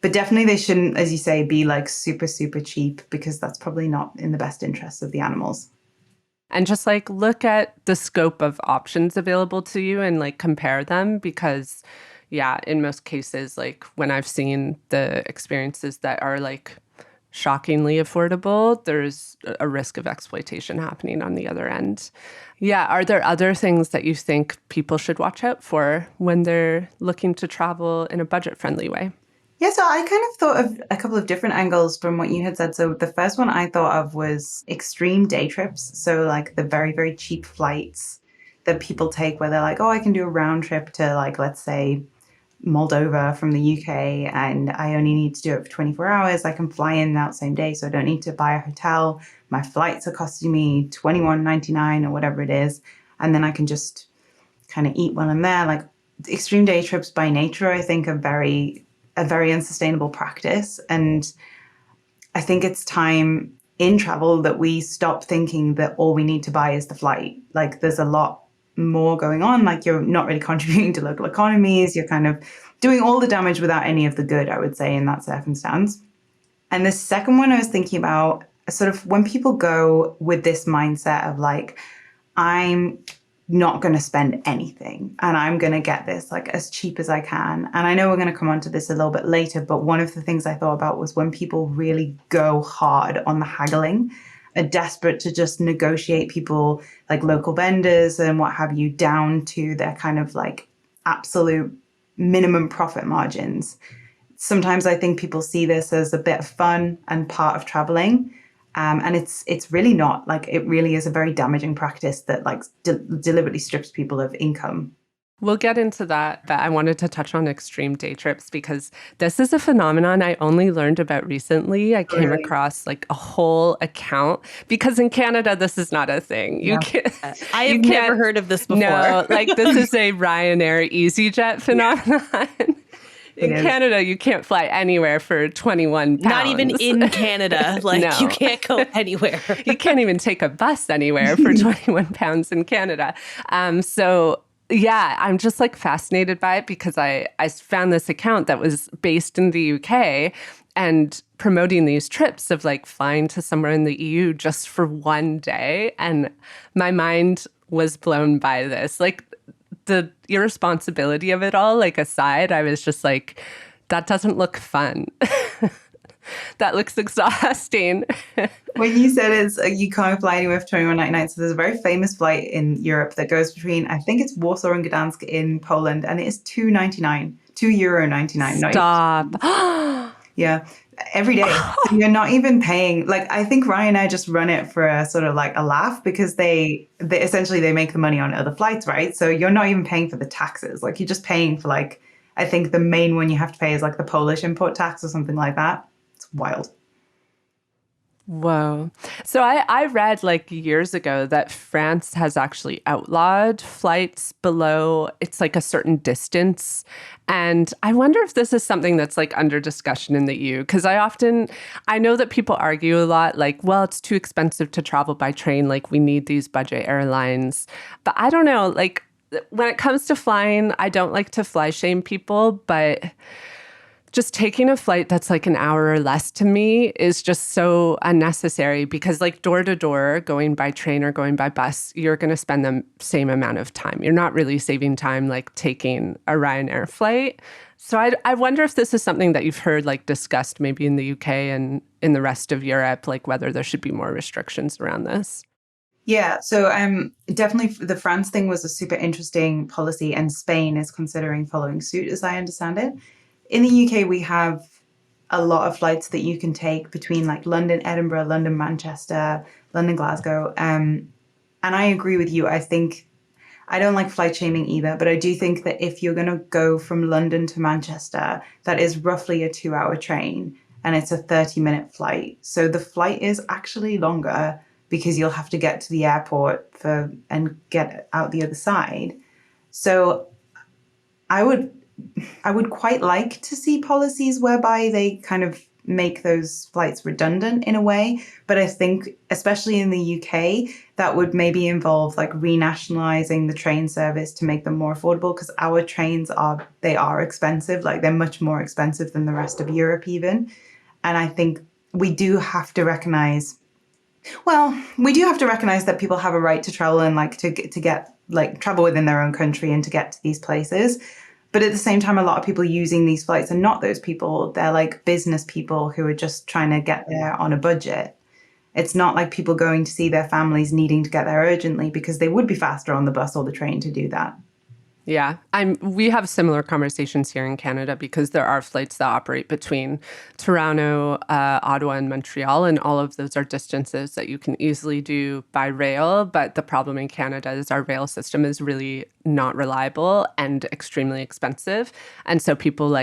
But definitely they shouldn't, as you say, be like super, super cheap, because that's probably not in the best interests of the animals. And just like look at the scope of options available to you and like compare them, because yeah, in most cases, like when I've seen the experiences that are like shockingly affordable, there's a risk of exploitation happening on the other end. Yeah. Are there other things that you think people should watch out for when they're looking to travel in a budget-friendly way? Yeah, so I kind of thought of a couple of different angles from what you had said. So the first one I thought of was extreme day trips. So like the very, very cheap flights that people take where they're like, oh, I can do a round trip to like, let's say, Moldova from the UK, and I only need to do it for 24 hours. I can fly in and out same day, so I don't need to buy a hotel. My flights are costing me $21.99 or whatever it is, and then I can just kind of eat while I'm there. Like extreme day trips by nature, I think, are a very unsustainable practice, and I think it's time in travel that we stop thinking that all we need to buy is the flight. Like there's a lot more going on. Like you're not really contributing to local economies. You're kind of doing all the damage without any of the good, I would say, in that circumstance. And the second one I was thinking about, sort of when people go with this mindset of like, I'm not going to spend anything and I'm going to get this like as cheap as I can. And I know we're going to come on to this a little bit later, but one of the things I thought about was when people really go hard on the haggling, are desperate to just negotiate people like local vendors and what have you down to their kind of like absolute minimum profit margins. Sometimes I think people see this as a bit of fun and part of traveling. And it's really not. Like it really is a very damaging practice that like deliberately strips people of income. We'll get into that, but I wanted to touch on extreme day trips because this is a phenomenon I only learned about recently. I came across like a whole account because in Canada, this is not a thing. You can't. I have never heard of this before. No, like this is a Ryanair EasyJet phenomenon. In Canada, you can't fly anywhere for 21 pounds. Not even in Canada. Like No. you can't go anywhere. You can't even take a bus anywhere for 21 pounds in Canada. So yeah, I'm just like fascinated by it because I found this account that was based in the UK and promoting these trips of like flying to somewhere in the EU just for one day. And my mind was blown by this. Like the irresponsibility of it all, like aside, I was just like, that doesn't look fun. That looks exhausting. When you said you can't fly anywhere for 21.99, so there's a very famous flight in Europe that goes between, I think it's Warsaw and Gdansk in Poland, and it is €2.99. Stop. Yeah, every day. So you're not even paying. Like I think Ryanair just run it for a sort of like a laugh because they essentially they make the money on other flights, right? So you're not even paying for the taxes. Like you're just paying for like, I think the main one you have to pay is like the Polish import tax or something like that. It's wild. Whoa. So I read like years ago that France has actually outlawed flights below, it's like a certain distance. And I wonder if this is something that's like under discussion in the EU, because I know that people argue a lot like, well, it's too expensive to travel by train. Like we need these budget airlines. But I don't know, like when it comes to flying, I don't like to fly shame people, but just taking a flight that's like an hour or less to me is just so unnecessary because like door to door, going by train or going by bus, you're going to spend the same amount of time. You're not really saving time like taking a Ryanair flight. So I wonder if this is something that you've heard like discussed maybe in the UK and in the rest of Europe, like whether there should be more restrictions around this. Yeah, so definitely the France thing was a super interesting policy, and Spain is considering following suit, as I understand it. In the UK, we have a lot of flights that you can take between like London, Edinburgh, London, Manchester, London, Glasgow. And I agree with you. I think I don't like flight shaming either, but I do think that if you're going to go from London to Manchester, that is roughly a 2-hour train and it's a 30-minute flight. So the flight is actually longer because you'll have to get to the airport and get out the other side. So I would quite like to see policies whereby they kind of make those flights redundant in a way. But I think, especially in the UK, that would maybe involve like renationalizing the train service to make them more affordable, because our trains are expensive. Like they're much more expensive than the rest of Europe even. And I think we do have to recognize that people have a right to travel and like to get like travel within their own country and to get to these places. But at the same time, a lot of people using these flights are not those people. They're like business people who are just trying to get there on a budget. It's not like people going to see their families needing to get there urgently, because they would be faster on the bus or the train to do that. Yeah, we have similar conversations here in Canada because there are flights that operate between Toronto, Ottawa, and Montreal, and all of those are distances that you can easily do by rail. But the problem in Canada is our rail system is really not reliable and extremely expensive. And so people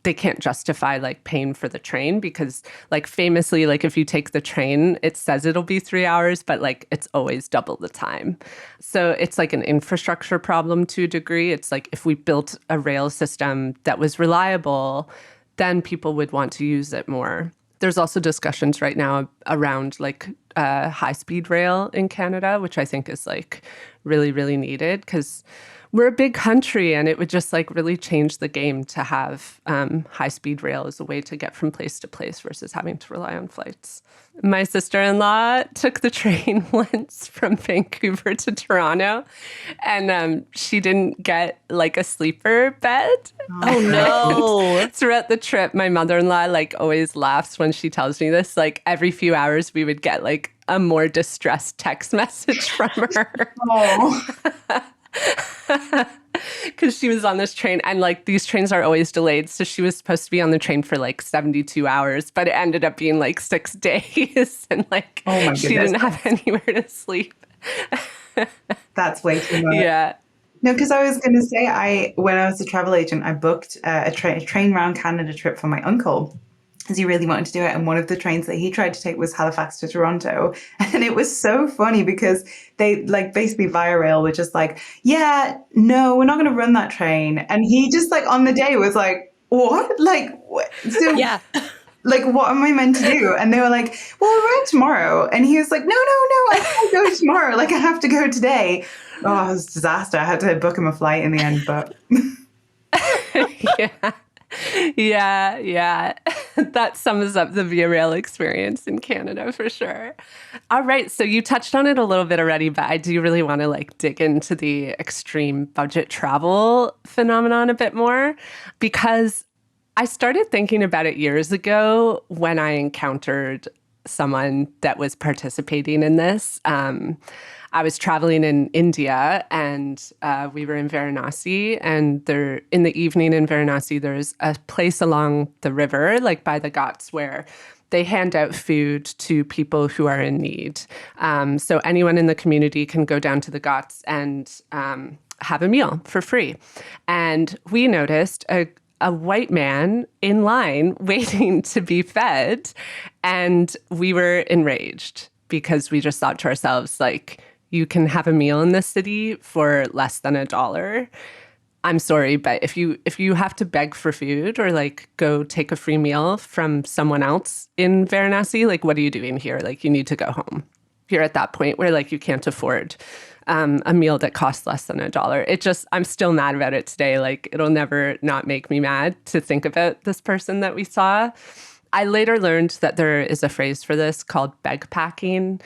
they can't justify like paying for the train because like famously, like if you take the train, it says it'll be 3 hours, but like it's always double the time. So it's like an infrastructure problem to a degree. It's like if we built a rail system that was reliable, then people would want to use it more. There's also discussions right now around like high-speed rail in Canada, which I think is like really, really needed because we're a big country and it would just like really change the game to have high-speed rail as a way to get from place to place versus having to rely on flights. My sister-in-law took the train once from Vancouver to Toronto and she didn't get like a sleeper bed. Oh no. Throughout the trip, my mother-in-law like always laughs when she tells me this. Like every few hours we would get like a more distressed text message from her. Oh. Because she was on this train and like these trains are always delayed. So she was supposed to be on the train for like 72 hours, but it ended up being like 6 days and like she didn't have anywhere to sleep. That's way too much. Yeah. No, because I was going to say, when I was a travel agent, I booked a train round Canada trip for my uncle, because he really wanted to do it. And one of the trains that he tried to take was Halifax to Toronto. And it was so funny because they like basically via rail were just like, yeah, no, we're not going to run that train. And he just like on the day was like, what? Like, what? So, Yeah. Like, what am I meant to do? And they were like, well, we're around tomorrow. And he was like, no, I can't go tomorrow. Like, I have to go today. Oh, it was a disaster. I had to book him a flight in the end, but... Yeah. That sums up the Via Rail experience in Canada for sure. All right. So you touched on it a little bit already, but I do really want to like dig into the extreme budget travel phenomenon a bit more because I started thinking about it years ago when I encountered someone that was participating in this. I was traveling in India and we were in Varanasi, and there in the evening in Varanasi, there's a place along the river, like by the Ghats, where they hand out food to people who are in need. So anyone in the community can go down to the Ghats and have a meal for free. And we noticed a white man in line waiting to be fed, and we were enraged because we just thought to ourselves, like, you can have a meal in this city for less than $1. I'm sorry, but if you have to beg for food or like go take a free meal from someone else in Varanasi, like what are you doing here? Like you need to go home. You're at that point where like you can't afford a meal that costs less than $1. I'm still mad about it today. Like it'll never not make me mad to think about this person that we saw. I later learned that there is a phrase for this called beg packing,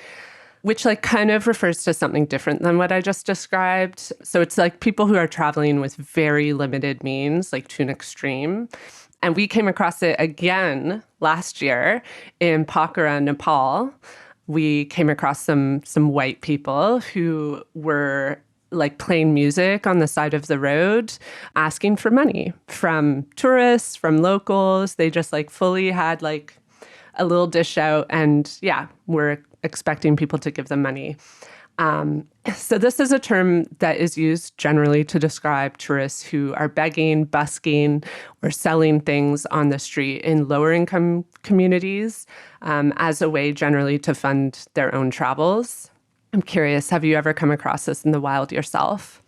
which like kind of refers to something different than what I just described. So it's like people who are traveling with very limited means, like to an extreme. And we came across it again last year in Pokhara, Nepal. We came across some white people who were like playing music on the side of the road, asking for money from tourists, from locals. They just like fully had like a little dish out and we're expecting people to give them money. So this is a term that is used generally to describe tourists who are begging, busking, or selling things on the street in lower income communities as a way generally to fund their own travels. I'm curious, have you ever come across this in the wild yourself?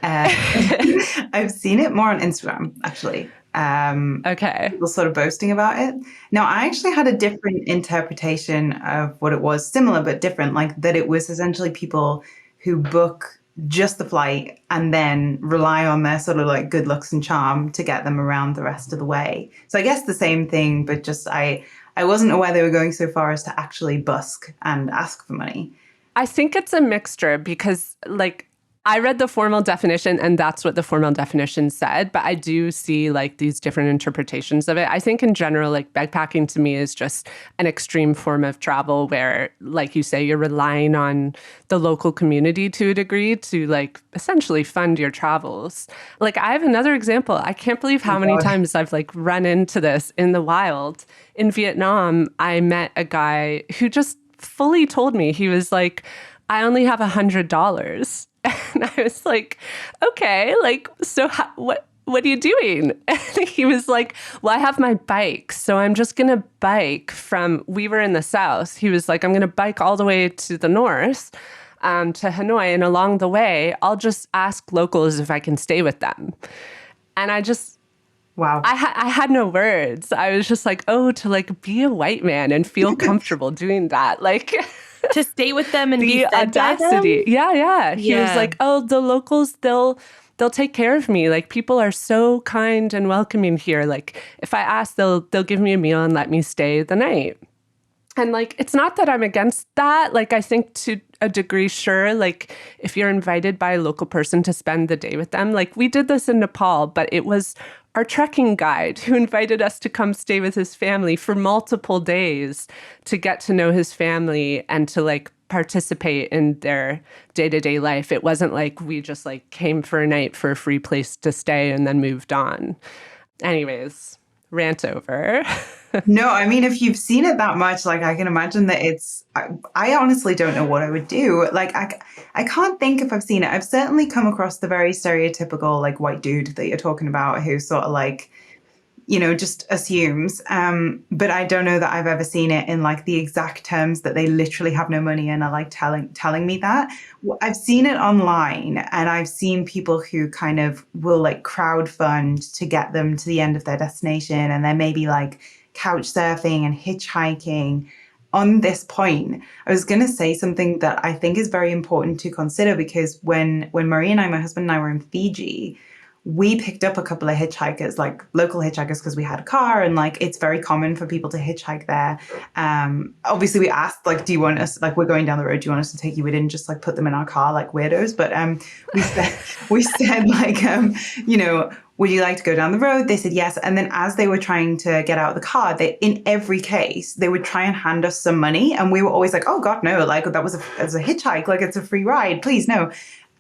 I've seen it more on Instagram, actually. Okay. People sort of boasting about it. Now, I actually had a different interpretation of what it was, similar but different, like that it was essentially people who book just the flight and then rely on their sort of like good looks and charm to get them around the rest of the way. So I guess the same thing, but just I wasn't aware they were going so far as to actually busk and ask for money. I think it's a mixture because like I read the formal definition and that's what the formal definition said, but I do see like these different interpretations of it. I think in general, like backpacking to me is just an extreme form of travel where, like you say, you're relying on the local community to a degree to like essentially fund your travels. Like I have another example. I can't believe how many times I've like run into this in the wild. In Vietnam, I met a guy who just fully told me, he was like, I only have $100. And I was like, okay, like, so what are you doing? And he was like, well, I have my bike. So I'm just going to bike we were in the south. He was like, I'm going to bike all the way to the north, to Hanoi. And along the way, I'll just ask locals if I can stay with them. And I just, wow. I had no words. I was just like, oh, to like be a white man and feel comfortable doing that. Like to stay with them and the be fed audacity. by them? Yeah. He was like, oh, the locals, they'll take care of me. Like people are so kind and welcoming here. Like if I ask, they'll give me a meal and let me stay the night. And like, it's not that I'm against that. Like, I think to a degree, sure, like if you're invited by a local person to spend the day with them, like we did this in Nepal, but it was our trekking guide who invited us to come stay with his family for multiple days to get to know his family and to like participate in their day-to-day life. It wasn't like we just like came for a night for a free place to stay and then moved on. Anyways, rant over. No, I mean, if you've seen it that much, like I can imagine that I honestly don't know what I would do. Like, I can't think if I've seen it. I've certainly come across the very stereotypical, like, white dude that you're talking about who sort of like, you know, just assumes. But I don't know that I've ever seen it in like the exact terms that they literally have no money and are like telling me that. I've seen it online and I've seen people who kind of will like crowdfund to get them to the end of their destination. And then maybe like couch surfing and hitchhiking. On this point, I was going to say something that I think is very important to consider, because when Marie and I, my husband and I, were in Fiji, we picked up a couple of hitchhikers, like local hitchhikers, because we had a car and like it's very common for people to hitchhike there. Obviously we asked, like, do you want us, like, we're going down the road, do you want us to take you? We didn't just like put them in our car like weirdos, but we said like, you know, would you like to go down the road? They said yes. And then as they were trying to get out of the car, in every case, they would try and hand us some money. And we were always like, oh God, no, like that was a hitchhike, like it's a free ride, please, no.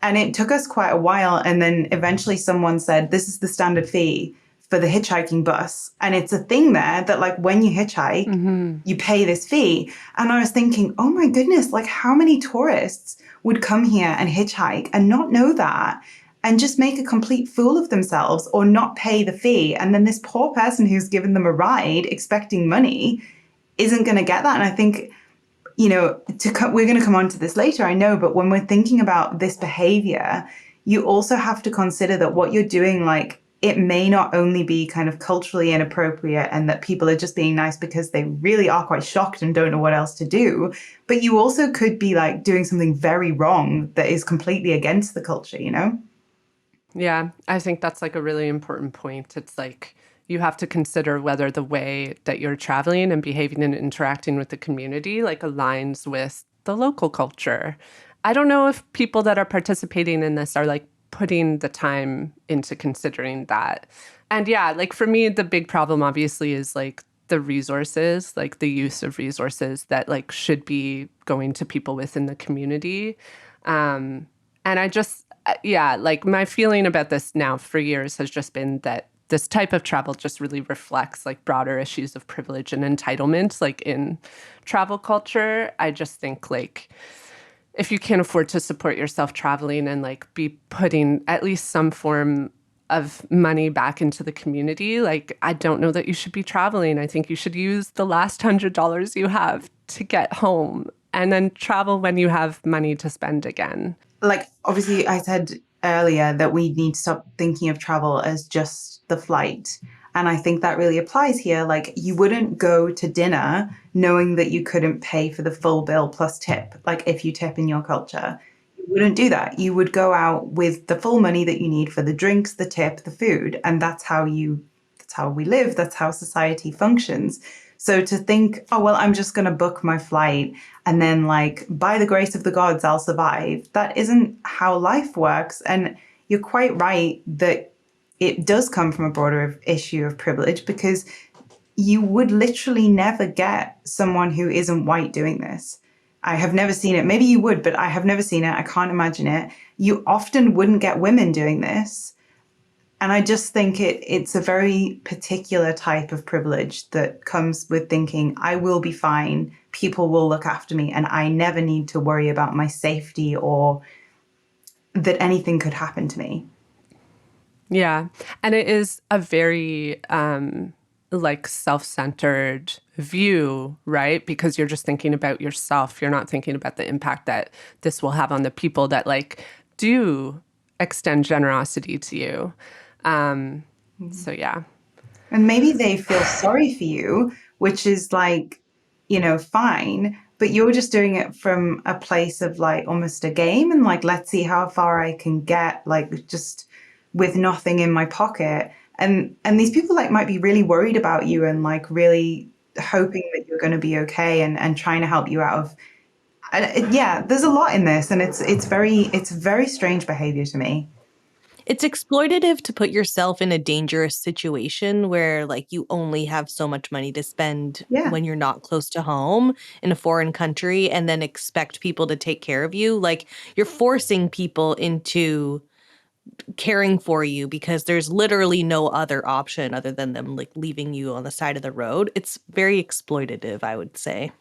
And it took us quite a while. And then eventually someone said, this is the standard fee for the hitchhiking bus. And it's a thing there that like when you hitchhike, you pay this fee. And I was thinking, oh my goodness, like how many tourists would come here and hitchhike and not know that and just make a complete fool of themselves or not pay the fee. And then this poor person who's given them a ride expecting money isn't going to get that. And I think, you know, we're going to come on to this later, I know, but when we're thinking about this behavior, you also have to consider that what you're doing, like, it may not only be kind of culturally inappropriate and that people are just being nice because they really are quite shocked and don't know what else to do, but you also could be like doing something very wrong that is completely against the culture, you know? Yeah, I think that's like a really important point. It's like you have to consider whether the way that you're traveling and behaving and interacting with the community like aligns with the local culture. I don't know if people that are participating in this are like putting the time into considering that. And yeah, like for me, the big problem obviously is like the resources, like the use of resources that like should be going to people within the community. And I just, yeah, like my feeling about this now for years has just been that this type of travel just really reflects like broader issues of privilege and entitlement, like in travel culture. I just think like if you can't afford to support yourself traveling and like be putting at least some form of money back into the community, like I don't know that you should be traveling. I think you should use the last $100 you have to get home and then travel when you have money to spend again. Like, obviously, I said earlier that we need to stop thinking of travel as just the flight. And I think that really applies here. Like, you wouldn't go to dinner knowing that you couldn't pay for the full bill plus tip, like if you tip in your culture. You wouldn't do that. You would go out with the full money that you need for the drinks, the tip, the food. And that's how we live. That's how society functions. So to think, oh, well, I'm just going to book my flight and then like, by the grace of the gods, I'll survive. That isn't how life works. And you're quite right that it does come from a broader issue of privilege, because you would literally never get someone who isn't white doing this. I have never seen it. Maybe you would, but I have never seen it. I can't imagine it. You often wouldn't get women doing this. And I just think it's a very particular type of privilege that comes with thinking, I will be fine, people will look after me, and I never need to worry about my safety or that anything could happen to me. Yeah. And it is a very like self-centered view, right? Because you're just thinking about yourself. You're not thinking about the impact that this will have on the people that like do extend generosity to you. So yeah. And maybe they feel sorry for you, which is like, fine, but you're just doing it from a place of like almost a game and like, let's see how far I can get, like just with nothing in my pocket. And these people like might be really worried about you and like really hoping that you're going to be okay and trying to help you out of. Yeah, there's a lot in this, and it's very strange behavior to me. It's exploitative to put yourself in a dangerous situation where like you only have so much money to spend when you're not close to home in a foreign country, and then expect people to take care of you. Like you're forcing people into caring for you because there's literally no other option other than them like leaving you on the side of the road. It's very exploitative, I would say.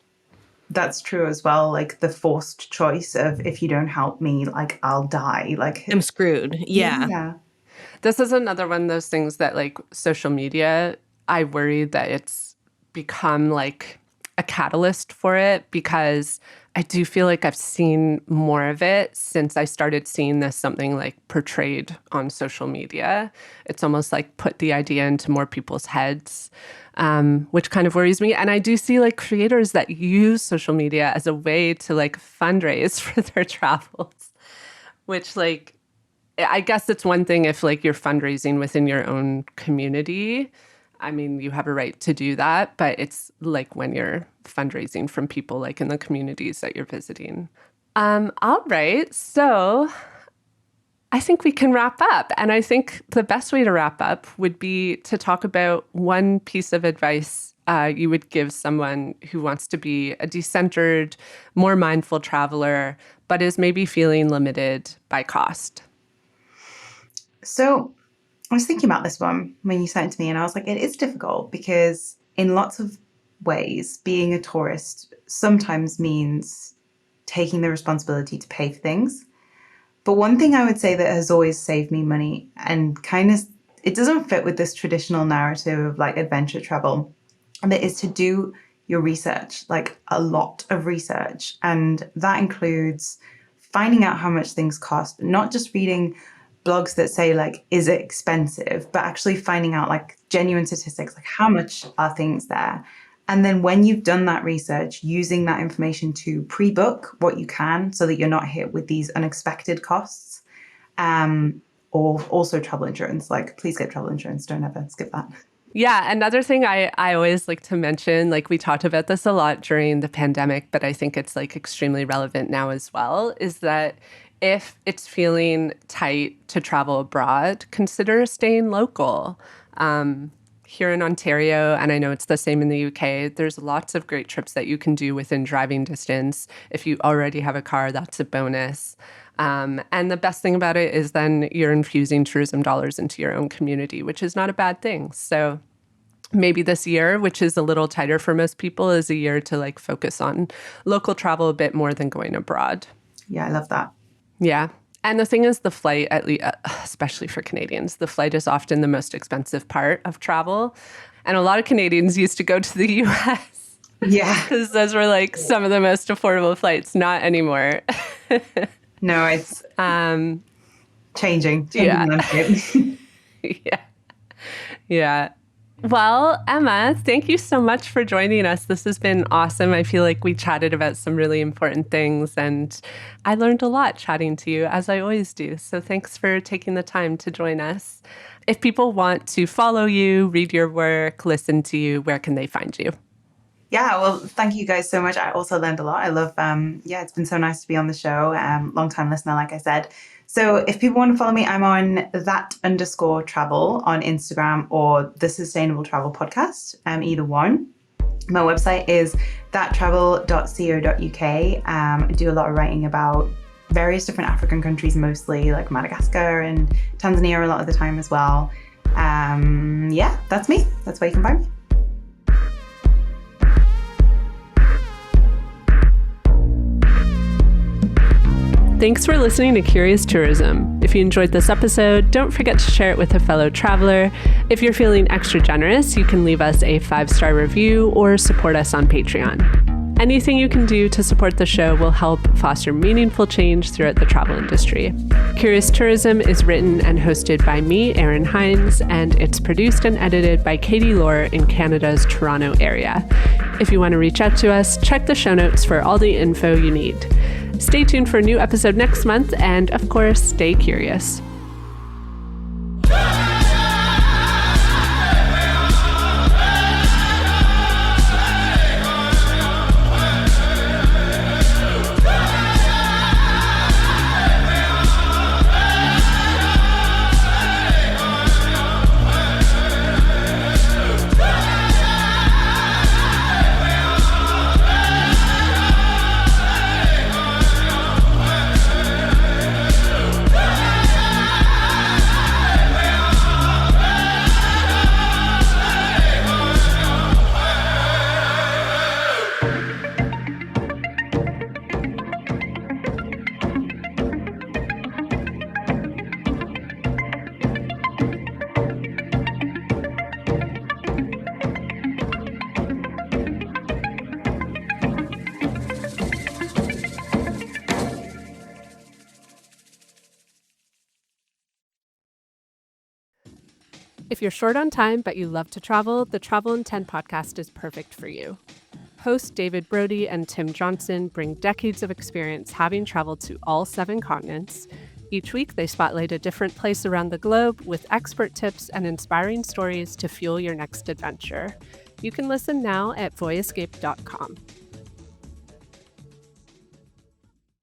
That's true as well. Like the forced choice of, if you don't help me, like I'll die. Like I'm screwed. Yeah. This is another one of those things that like social media, I worry that it's become like a catalyst for it, because I do feel like I've seen more of it since I started seeing this something like portrayed on social media. It's almost like put the idea into more people's heads, which kind of worries me. And I do see like creators that use social media as a way to like fundraise for their travels, which like, I guess it's one thing if like you're fundraising within your own community. I mean, you have a right to do that, but it's like when you're fundraising from people like in the communities that you're visiting. All right. So I think we can wrap up. And I think the best way to wrap up would be to talk about one piece of advice you would give someone who wants to be a decentered, more mindful traveler, but is maybe feeling limited by cost. So I was thinking about this one when you sent it to me, and I was like, it is difficult because in lots of ways, being a tourist sometimes means taking the responsibility to pay for things. But one thing I would say that has always saved me money and kind of, it doesn't fit with this traditional narrative of like adventure travel, and that is to do your research, like a lot of research. And that includes finding out how much things cost, not just reading blogs that say like, is it expensive, but actually finding out like genuine statistics, like how much are things there. And then when you've done that research, using that information to pre-book what you can so that you're not hit with these unexpected costs. Or also travel insurance, like please get travel insurance, don't ever skip that. Yeah, another thing I always like to mention, like we talked about this a lot during the pandemic, but I think it's like extremely relevant now as well, is that if it's feeling tight to travel abroad, consider staying local. Here in Ontario, and I know it's the same in the UK, there's lots of great trips that you can do within driving distance. If you already have a car, that's a bonus. And the best thing about it is then you're infusing tourism dollars into your own community, which is not a bad thing. So maybe this year, which is a little tighter for most people, is a year to like focus on local travel a bit more than going abroad. Yeah, I love that. Yeah. And the thing is, the flight, at least, especially for Canadians, the flight is often the most expensive part of travel. And a lot of Canadians used to go to the US. Yeah. Because those were like some of the most affordable flights. Not anymore. No, it's changing. Yeah. Yeah. Yeah. Well, Emma, thank you so much for joining us. This has been awesome. I feel like we chatted about some really important things, and I learned a lot chatting to you, as I always do. So thanks for taking the time to join us. If people want to follow you, read your work, listen to you, where can they find you? Yeah, well, thank you guys so much. I also learned a lot. I love, it's been so nice to be on the show. Long time listener, like I said. So if people want to follow me, I'm on that_travel on Instagram or the Sustainable Travel Podcast, either one. My website is thattravel.co.uk. I do a lot of writing about various different African countries, mostly like Madagascar and Tanzania a lot of the time as well. That's me. That's where you can find me. Thanks for listening to Curious Tourism. If you enjoyed this episode, don't forget to share it with a fellow traveler. If you're feeling extra generous, you can leave us a 5-star review or support us on Patreon. Anything you can do to support the show will help foster meaningful change throughout the travel industry. Curious Tourism is written and hosted by me, Erin Hines, and it's produced and edited by Katie Lohr in Canada's Toronto area. If you want to reach out to us, check the show notes for all the info you need. Stay tuned for a new episode next month, and of course, stay curious. If you're short on time but you love to travel, the Travel in 10 podcast is perfect for you. Hosts David Brody and Tim Johnson bring decades of experience having traveled to all 7 continents. Each week, they spotlight a different place around the globe with expert tips and inspiring stories to fuel your next adventure. You can listen now at voyescape.com.